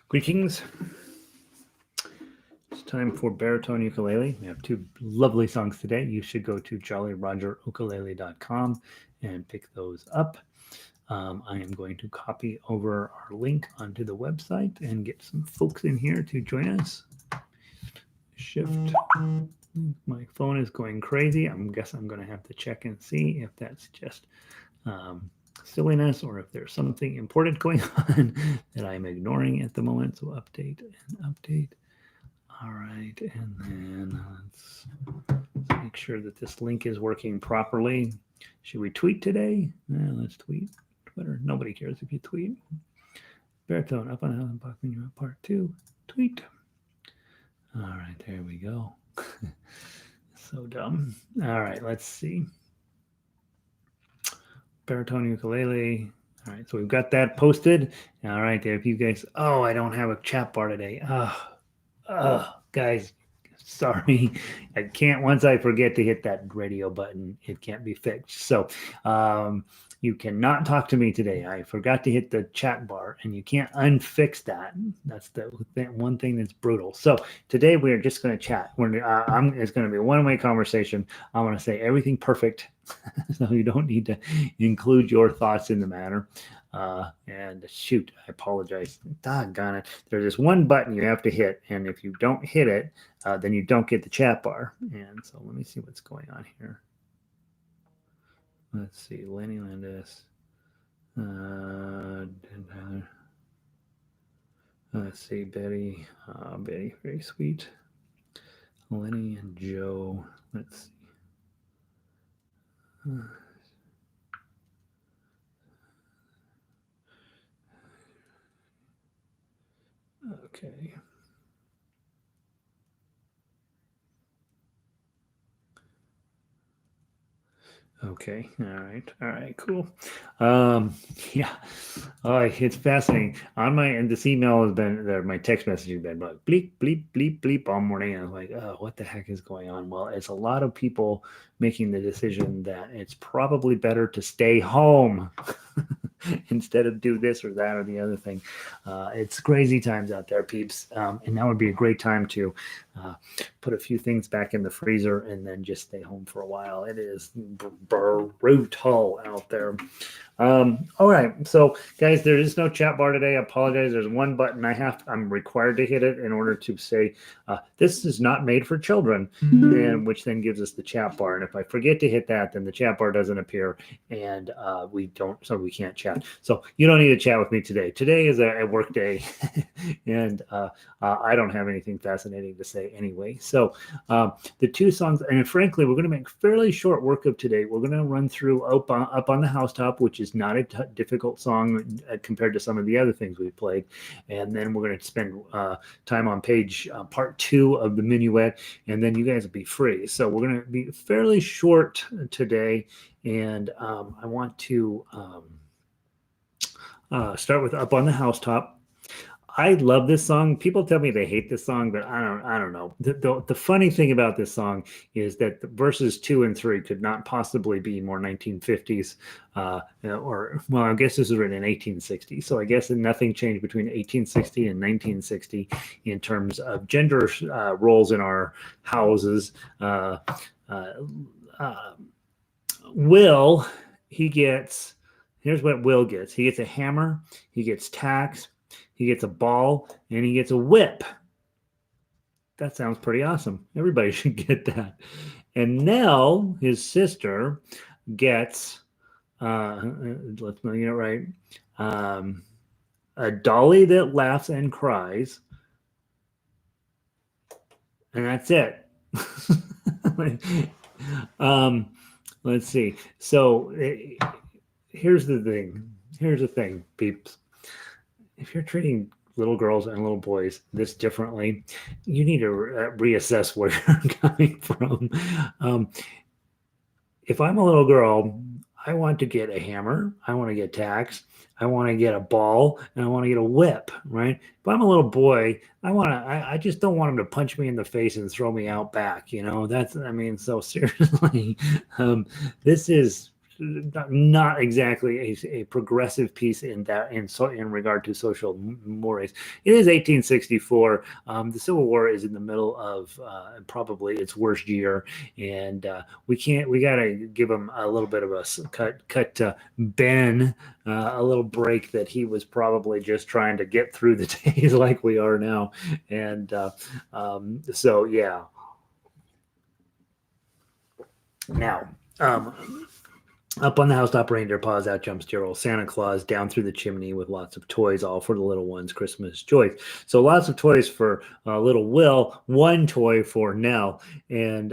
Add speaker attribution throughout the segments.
Speaker 1: Greetings. It's time for Baritone Ukulele. We have two lovely songs today. You should go to jollyrogerukulele.com and pick those up. I am going to copy over our link onto the website and get some folks in here to join us. Shift. My phone is going crazy. I guess I'm going to have to check and see if that's just silliness or if there's something important going on that I'm ignoring at the moment. So update and update. All right, and then let's make sure that this link is working properly. Should we tweet today? Let's tweet. Twitter. Nobody cares if you tweet. Baritone up on Alan Bach Minuet Part 2. Tweet. All right, there we go. So dumb. All right, let's see. Baritone Ukulele. All right, so we've got that posted. All right, there. If you guys, I don't have a chat bar today. Guys, sorry. I can't, once I forget to hit that radio button, it can't be fixed. So you cannot talk to me today. I forgot to hit the chat bar, and you can't unfix that. That's the one thing that's brutal. So today we are just going to chat. It's going to be a one-way conversation. I want to say everything perfect, so you don't need to include your thoughts in the matter. And shoot, I apologize. Doggone it. There's this one button you have to hit, and if you don't hit it, then you don't get the chat bar. And so let me see what's going on here. Let's see, Lenny Landis. Let's see, Betty. Betty, very sweet. Lenny and Joe. Let's see. Okay. Okay. All right. Cool. Yeah. It's fascinating. On and this email has been, my text message has been like bleep, bleep, bleep, bleep all morning. And I was like, oh, what the heck is going on? Well, it's a lot of people making the decision that it's probably better to stay home instead of do this or that or the other thing. It's crazy times out there, peeps. And that would be a great time to put a few things back in the freezer and then just stay home for a while. It is brutal out there. All right, so guys, there is no chat bar today. I apologize. There's one button I'm required to hit it in order to say this is not made for children, and which then gives us the chat bar. And if I forget to hit that, then the chat bar doesn't appear, and we can't chat. So you don't need to chat with me today. Today is a work day, and I don't have anything fascinating to say anyway. So the two songs, and frankly, we're going to make fairly short work of today. We're going to run through Up on the Housetop, which is not a difficult song compared to some of the other things we've played. And then we're going to spend time on part 2 of the Minuet, and then you guys will be free. So we're going to be fairly short today, and I want to start with Up on the Housetop. I love this song. People tell me they hate this song, but I don't know. The funny thing about this song is that the verses 2 and 3 could not possibly be more 1950s, I guess this was written in 1860. So I guess nothing changed between 1860 and 1960 in terms of gender roles in our houses. Will, here's what Will gets. He gets a hammer, he gets tacks, he gets a ball, and he gets a whip. That sounds pretty awesome. Everybody should get that. And Nell, his sister, gets, let's get it right, a dolly that laughs and cries. And that's it. Let's see. So here's the thing, peeps. If you're treating little girls and little boys this differently, you need to reassess where you're coming from. If I'm a little girl, I want to get a hammer, I want to get tacks, I want to get a ball, and I want to get a whip, right? If I'm a little boy, I just don't want him to punch me in the face and throw me out back, so seriously, this is not exactly a progressive piece in that in regard to social mores. It is 1864. The Civil War is in the middle of probably its worst year, and we gotta give him a little bit of a cut Ben a little break that he was probably just trying to get through the days like we are now, and so yeah. Now, up on the housetop, reindeer paws, out jumps dear old Santa Claus, down through the chimney with lots of toys, all for the little ones, Christmas joys. So lots of toys for little Will, one toy for Nell, and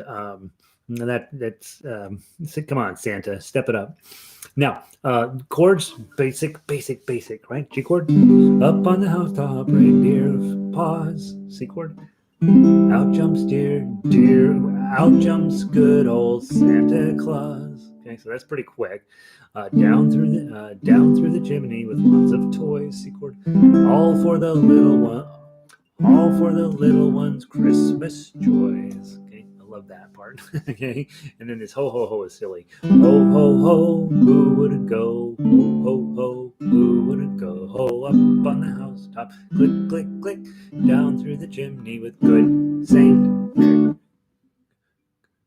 Speaker 1: that's come on, Santa, step it up. Now, chords, basic, right? G chord, up on the housetop, reindeer paws, C chord, out jumps dear, out jumps good old Santa Claus. Okay, so that's pretty quick. Down through the chimney with lots of toys. C chord. All for the little ones, Christmas joys. Okay, I love that part. Okay, and then this ho ho ho is silly. Ho ho ho, who wouldn't go? Ho ho ho, who wouldn't go? Ho up on the housetop, click click click, down through the chimney with good Saint Nick.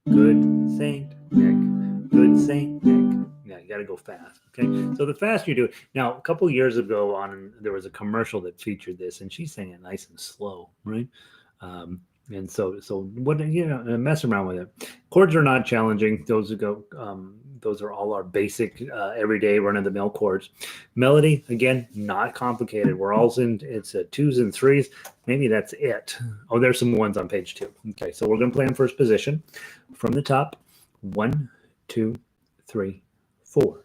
Speaker 1: Good Saint Nick. Good Saint Nick. Yeah, you got to go fast. Okay, so the faster you do it. Now, a couple years ago, there was a commercial that featured this, and she's saying it nice and slow, right? And so what mess around with it. Chords are not challenging. Those are all our basic everyday run of the mill chords. Melody, again, not complicated. We're all it's twos and threes. Maybe that's it. Oh, there's some ones on page 2. Okay, so we're gonna play in first position from the top. 1, 2, 3, 4.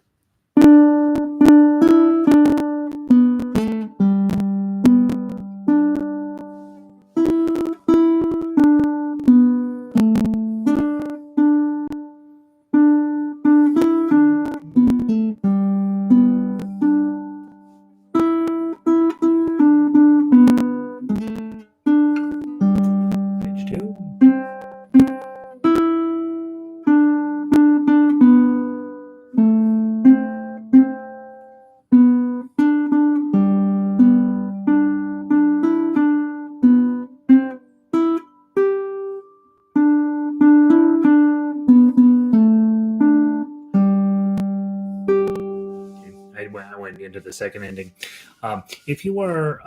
Speaker 1: I went into the second ending. If you are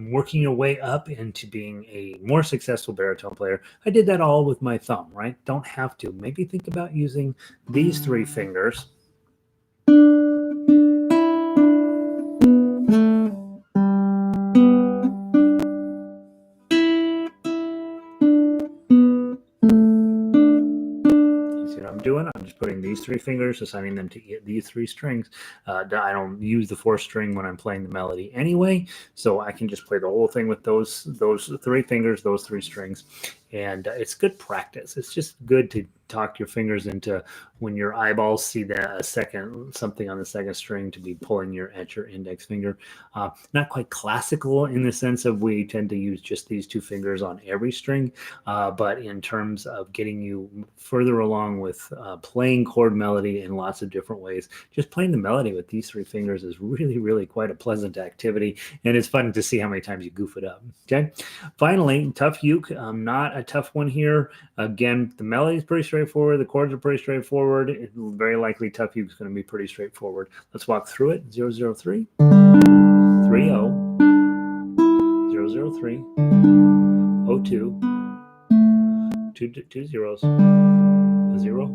Speaker 1: working your way up into being a more successful baritone player, I did that all with my thumb, right? Don't have to. Maybe think about using these 3 fingers. Doing. I'm just putting these 3 fingers, assigning them to these 3 strings. I don't use the 4th string when I'm playing the melody anyway, so I can just play the whole thing with those 3 fingers, those 3 strings, and it's good practice. It's just good to talk your fingers into when your eyeballs see something on the 2nd string to be pulling at your index finger. Not quite classical in the sense of we tend to use just these 2 fingers on every string, but in terms of getting you further along with playing chord melody in lots of different ways, just playing the melody with these 3 fingers is really, really quite a pleasant activity, and it's fun to see how many times you goof it up. Okay, finally, tough uke. Not a tough one here. Again, the melody is pretty straightforward. The chords are pretty straightforward. It's very likely tough uke is going to be pretty straightforward. Let's walk through it. 003, 30, 003, 02, 2 zeros, 0,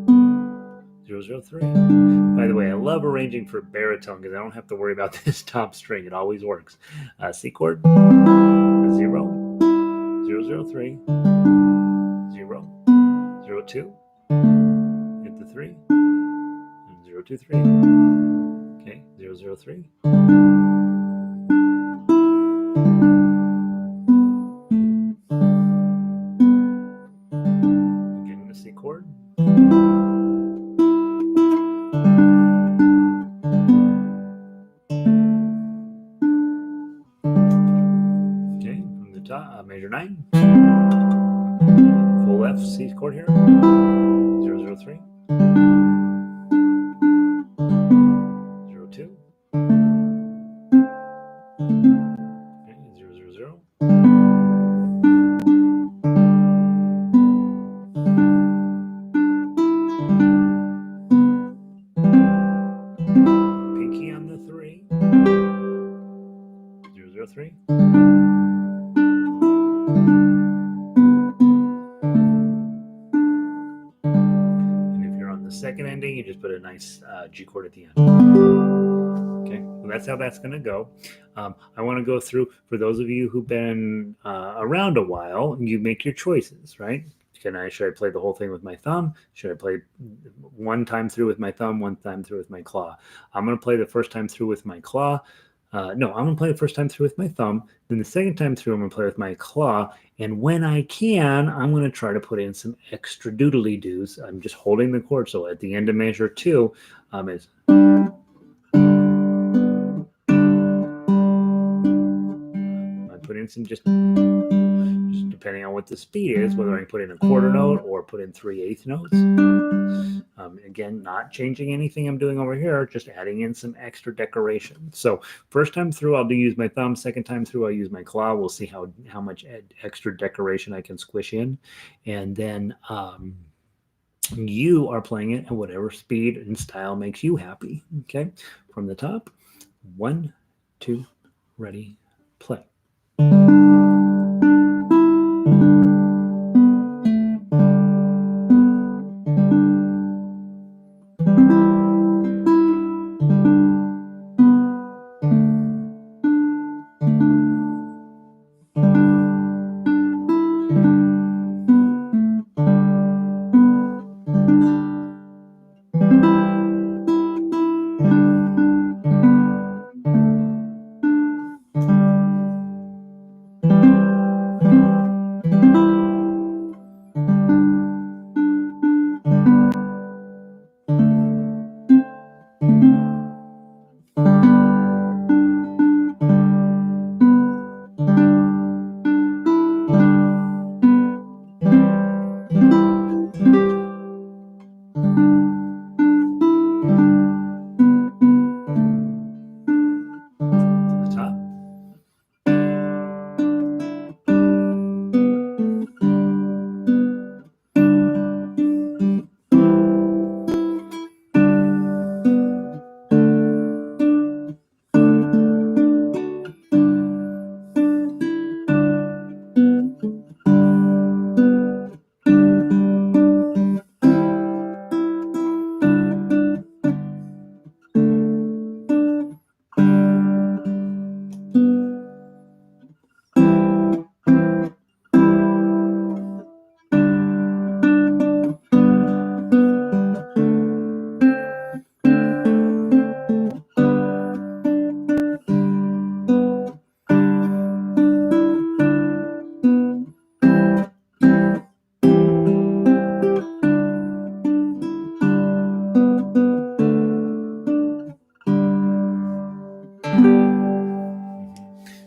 Speaker 1: 003. By the way, I love arranging for baritone because I don't have to worry about this top string. It always works. C chord, 0, 003, 0, 02, hit the 3, and 023. Okay, 003. Again, the C chord. Okay, from the top, major 9. Full F, C chord here. 003. measure 3. And if you're on the second ending, you just put a nice G chord at the end. Okay, well, that's how that's going to go. I want to go through, for those of you who've been around a while, you make your choices, right? Should I play the whole thing with my thumb? Should I play one time through with my thumb, one time through with my claw? I'm going to play the first time through with my claw. No, I'm going to play the first time through with my thumb. Then the second time through, I'm going to play with my claw. And when I can, I'm going to try to put in some extra doodly doos. I'm just holding the chord. So at the end of measure 2, is I put in some just depending on what the speed is, whether I can put in a quarter note or put in 3/8 notes. Again, not changing anything I'm doing over here, just adding in some extra decoration. So first time through, I'll use my thumb. Second time through, I'll use my claw. We'll see how much extra decoration I can squish in. And then you are playing it at whatever speed and style makes you happy. Okay, from the top, 1, 2, ready, play.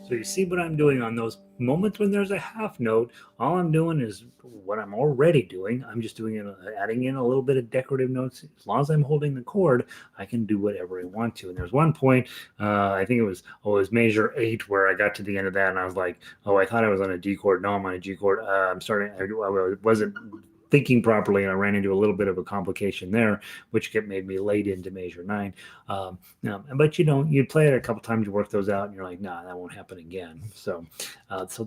Speaker 1: So you see what I'm doing on those moments when there's a half note. All I'm doing is what I'm already doing. I'm just doing it, adding in a little bit of decorative notes. As long as I'm holding the chord, I can do whatever I want to. And there's one point, I think it was measure 8, where I got to the end of that, and I was like, oh, I thought I was on a D chord. No, I'm on a G chord. I wasn't thinking properly, and I ran into a little bit of a complication there, which made me late into measure 9. But you play it a couple times, you work those out, and you're like, nah, that won't happen again. So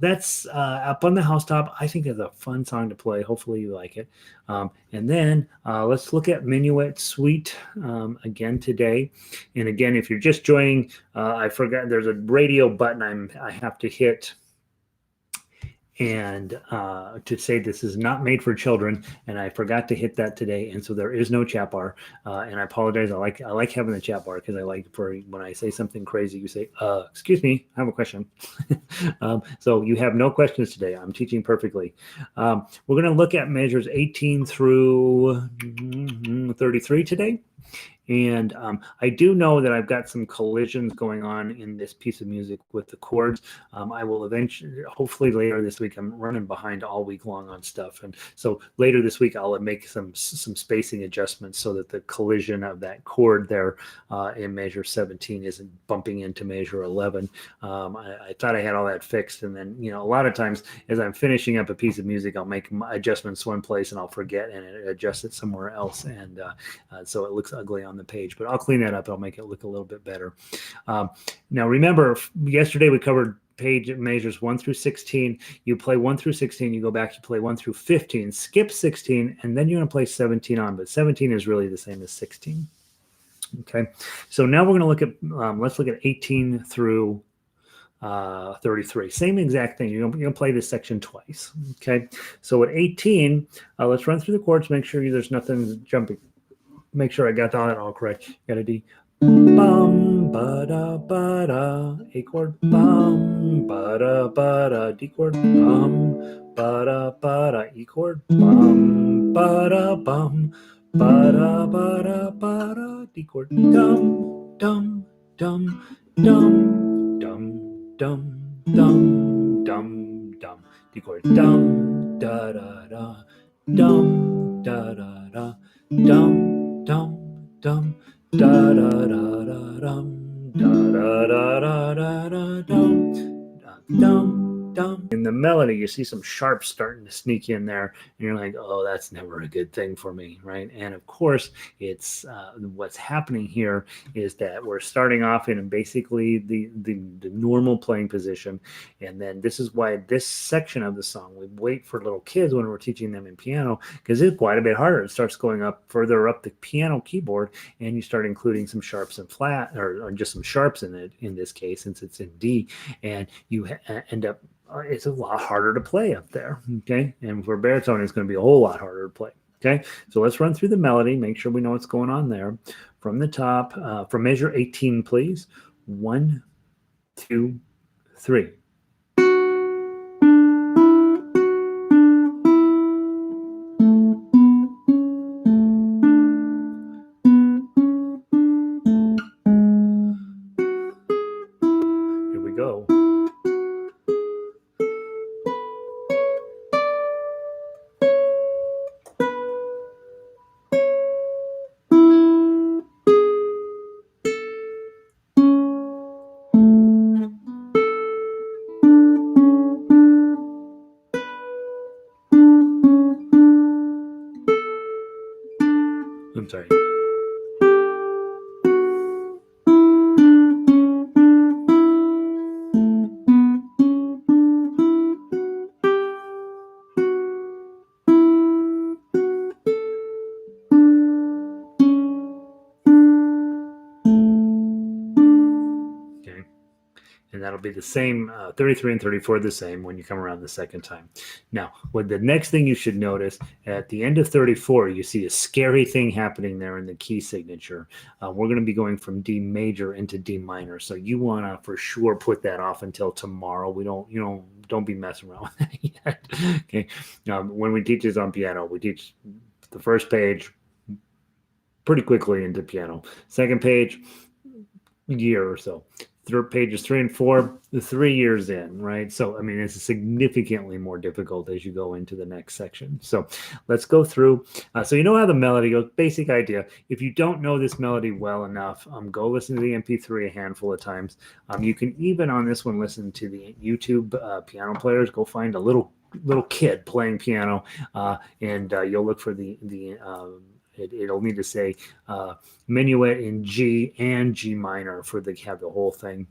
Speaker 1: that's Up on the Housetop. I think it's a fun song to play. Hopefully you like it. And then let's look at Minuet Suite again today. And again, if you're just joining, I forgot there's a radio button I have to hit, and to say this is not made for children, and I forgot to hit that today, and so there is no chat bar, and I apologize. I like having the chat bar, because I like, for when I say something crazy, you say, excuse me, I have a question. So you have no questions today. I'm teaching perfectly. We're going to look at measures 18 through 33 today. And I do know that I've got some collisions going on in this piece of music with the chords. I will eventually, hopefully later this week, I'm running behind all week long on stuff. And so later this week, I'll make some spacing adjustments so that the collision of that chord there in measure 17 isn't bumping into measure 11. I thought I had all that fixed. And then, a lot of times as I'm finishing up a piece of music, I'll make adjustments one place and I'll forget and adjust it somewhere else. And so it looks ugly on the page, but I'll clean that up. I'll make it look a little bit better. Now, remember, yesterday we covered page measures 1 through 16. You play 1 through 16, you go back, you play 1 through 15, skip 16, and then you're going to play 17 on, but 17 is really the same as 16. Okay, so now we're going to look at, let's look at 18 through 33. Same exact thing. You're going to play this section twice. Okay, so at 18, let's run through the chords, make sure there's nothing jumping. Make sure I got that all correct. You got a D. Bum, ba da, ba da. A chord. Bum, ba da, ba da. D chord. Bum, ba da, ba da. E chord. Bum, ba da, bum. Ba da, ba da, ba da. D chord. Dum, dum, dum, dum, dum, dum, dum, dum, dum. D chord. Dum, da, da, da. Dum, da, da, da. Dum, dum, dum. Da da da da dum, da da da da da da dum, dum dum. In the melody, you see some sharps starting to sneak in there, and you're like, "Oh, that's never a good thing for me," right? And of course, it's what's happening here is that we're starting off in basically the normal playing position, and then this is why this section of the song we wait for little kids when we're teaching them in piano because it's quite a bit harder. It starts going up further up the piano keyboard, and you start including some sharps and flat, or just some sharps in it in this case, since it's in D, and you end up it's a lot harder to play up there. Okay, and for baritone, it's going to be a whole lot harder to play. Okay, so let's run through the melody, make sure we know what's going on there. From the top, from measure 18, please. 1, 2, 3. Here we go. I'm sorry. Okay. And that'll be the same, 33 and 34 the same when you come around the second time. Now, what the next thing you should notice, at the end of 34, you see a scary thing happening there in the key signature. We're going to be going from D major into D minor. So you want to for sure put that off until tomorrow. We don't be messing around with that yet. Okay. When we teach this on piano, we teach the first page pretty quickly into piano. Second page, a year or so. Third pages 3 and 4, 3 years in, right? So, I mean, it's significantly more difficult as you go into the next section. So let's go through. So you know how the melody goes, basic idea. If you don't know this melody well enough, go listen to the MP3 a handful of times. You can even on this one, listen to the YouTube piano players. Go find a little kid playing piano and you'll look for it'll need to say Minuet in G and G minor for have the whole thing.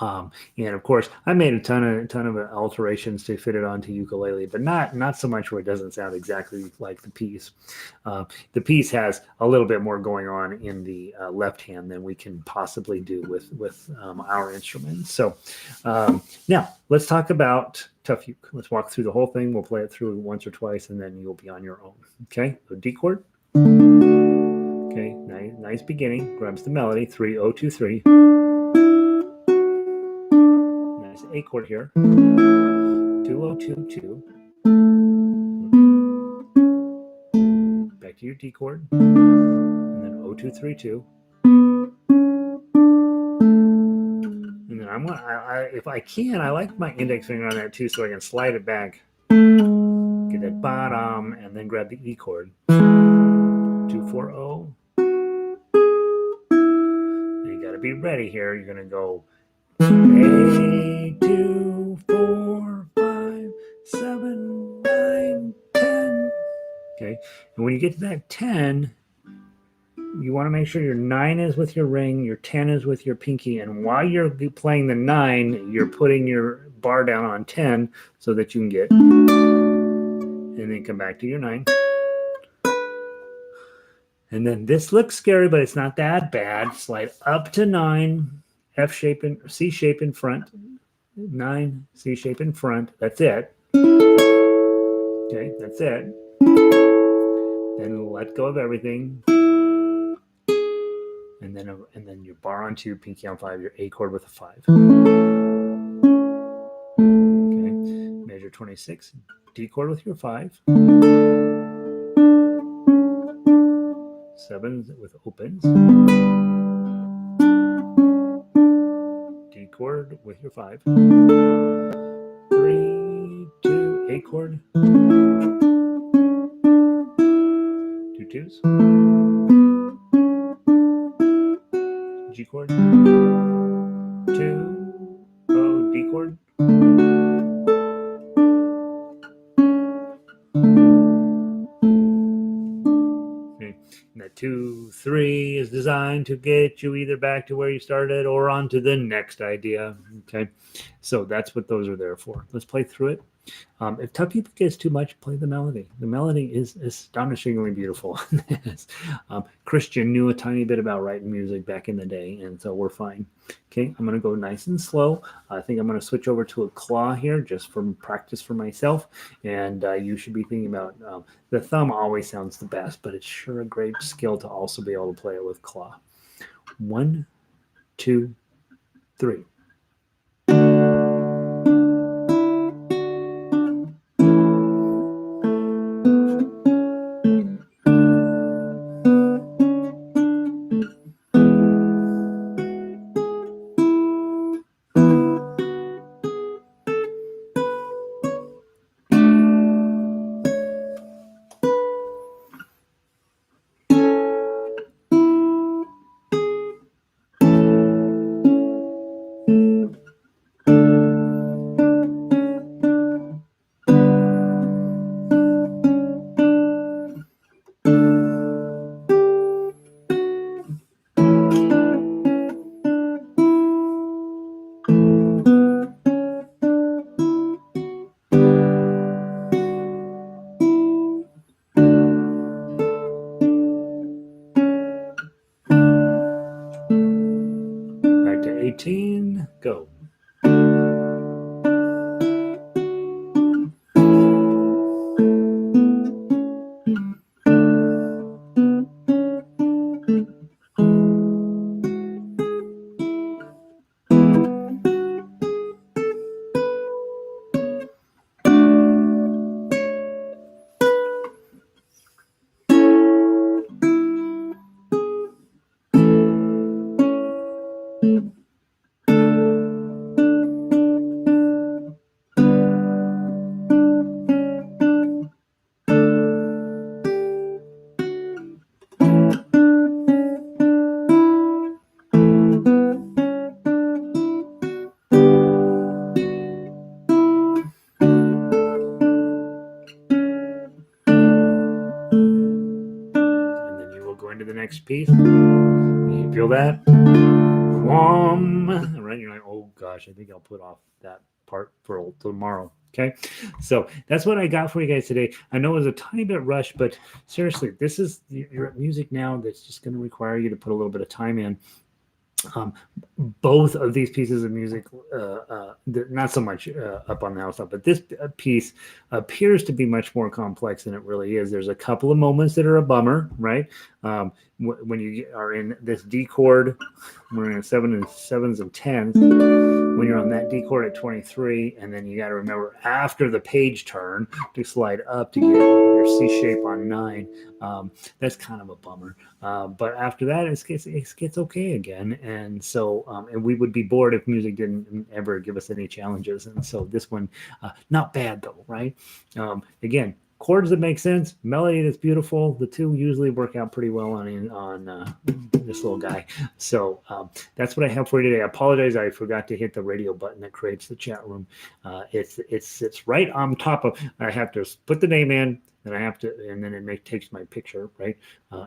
Speaker 1: And of course, I made a ton of alterations to fit it onto ukulele, but not so much where it doesn't sound exactly like the piece. The piece has a little bit more going on in the left hand than we can possibly do with our instruments. So now let's talk about tough uke. Let's walk through the whole thing. We'll play it through once or twice, and then you'll be on your own. Okay, so D chord. Okay, nice beginning. Grabs the melody. 3, 0, 2, 3. Nice A chord here. 2, 0, 2, 2. Back to your D chord. And then 0, 2, 3, 2. And then if I can, I like my index finger on that too, so I can slide it back. Get that bottom, and then grab the E chord. 2, 4, 0. You got to be ready here. You're going to go 8, 2, 4, 5, 7, 9, 10. Okay, and when you get to that 10, you want to make sure your 9 is with your ring, your 10 is with your pinky, and while you're playing the 9, you're putting your bar down on 10 so that you can get, and then come back to your 9. And then this looks scary, but it's not that bad. Slide up to 9, F shape and C shape in front, 9, C shape in front. That's it. Okay, that's it. Then let go of everything. And then your bar on 2, pinky on 5, your A chord with a 5. Okay, measure 26, D chord with your 5. 7 with opens. D chord with your 5. 3, 2, A chord. 2 twos. G chord. 2, O, D chord. Okay. And that 2, 3 is designed to get you either back to where you started or on to the next idea. Okay, so that's what those are there for. Let's play through it. If tough people gets too much, play the melody. The melody is astonishingly beautiful. Christian knew a tiny bit about writing music back in the day, and so we're fine. Okay, I'm going to go nice and slow. I think I'm going to switch over to a claw here just for practice for myself, and you should be thinking about the thumb always sounds the best, but it's sure a great skill to also be able to play it with claw. 1, 2, 3. Back to 18, go. Into the next piece. You feel that? Right? You're like, oh gosh, I think I'll put off that part for tomorrow. Okay, so that's what I got for you guys today. I know it was a tiny bit rushed, but seriously, this is your music now that's just going to require you to put a little bit of time in. Both of these pieces of music, not so much up on the Housetop, but this piece appears to be much more complex than it really is. There's a couple of moments that are a bummer, right? When you are in this D chord, we're in 7s and 10s. When you're on that D chord at 23, and then you got to remember after the page turn to slide up to get your C shape on 9. That's kind of a bummer. But after that, it gets okay again. And so, and we would be bored if music didn't ever give us any challenges. And so this one, not bad though, right? Again, chords that make sense, melody that's beautiful. The two usually work out pretty well on this little guy. So that's what I have for you today. I apologize, I forgot to hit the radio button that creates the chat room. It sits right on top of. I have to put the name in, then I have to, and then takes my picture, right?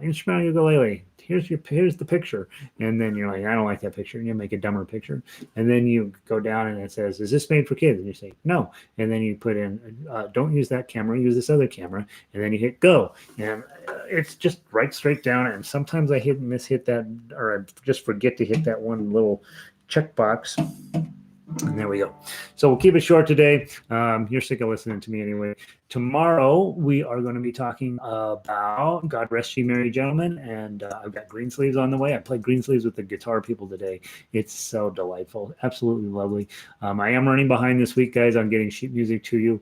Speaker 1: Instrumental ukulele. Here's the picture, and then you're like, I don't like that picture, and you make a dumber picture, and then you go down and it says, is this made for kids? And you say no, and then you put in, don't use that camera, use this other camera, and then you hit go, and it's just right straight down. And sometimes I hit that, or I just forget to hit that one little checkbox. And there we go. So we'll keep it short today. You're sick of listening to me anyway. Tomorrow we are going to be talking about God Rest Ye Merry Gentlemen, and I've got Greensleeves on the way. I played Greensleeves with the guitar people today. It's so delightful, absolutely lovely. I am running behind this week, guys, on getting sheet music to you.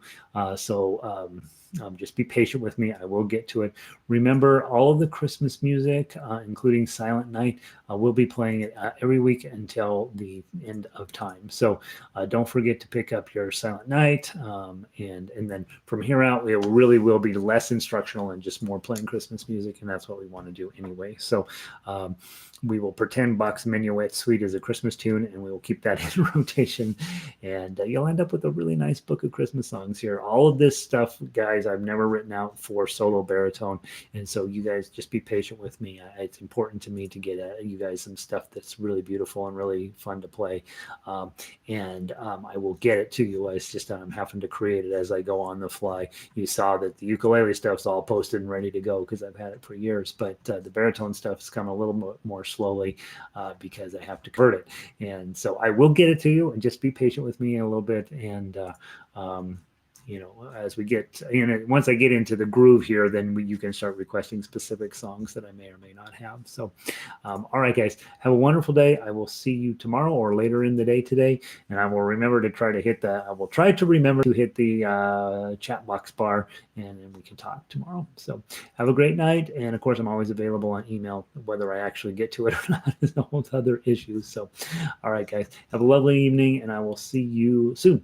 Speaker 1: Just be patient with me. I will get to it. Remember, all of the Christmas music, including Silent Night, we'll be playing it every week until the end of time. So don't forget to pick up your Silent Night. And then from here out, it really will be less instructional and just more playing Christmas music. And that's what we want to do anyway. So we will pretend Bach's Minuet Suite is a Christmas tune, and we will keep that in rotation. And you'll end up with a really nice book of Christmas songs here. All of this stuff, guys, I've never written out for solo baritone. And so you guys just be patient with me. It's important to me to get you guys some stuff that's really beautiful and really fun to play. I will get it to you. It's just I'm having to create it as I go on the fly. You saw that the ukulele stuff's all posted and ready to go because I've had it for years. But the baritone stuff is coming a little more slowly because I have to convert it. And so I will get it to you, and just be patient with me a little bit. And as we get once I get into the groove here, then you can start requesting specific songs that I may or may not have. So, all right, guys, have a wonderful day. I will see you tomorrow or later in the day today, and I will remember to remember to hit the chat box bar, and then we can talk tomorrow. So, have a great night, and of course, I'm always available on email. Whether I actually get to it or not is a whole other issue. So, all right, guys, have a lovely evening, and I will see you soon.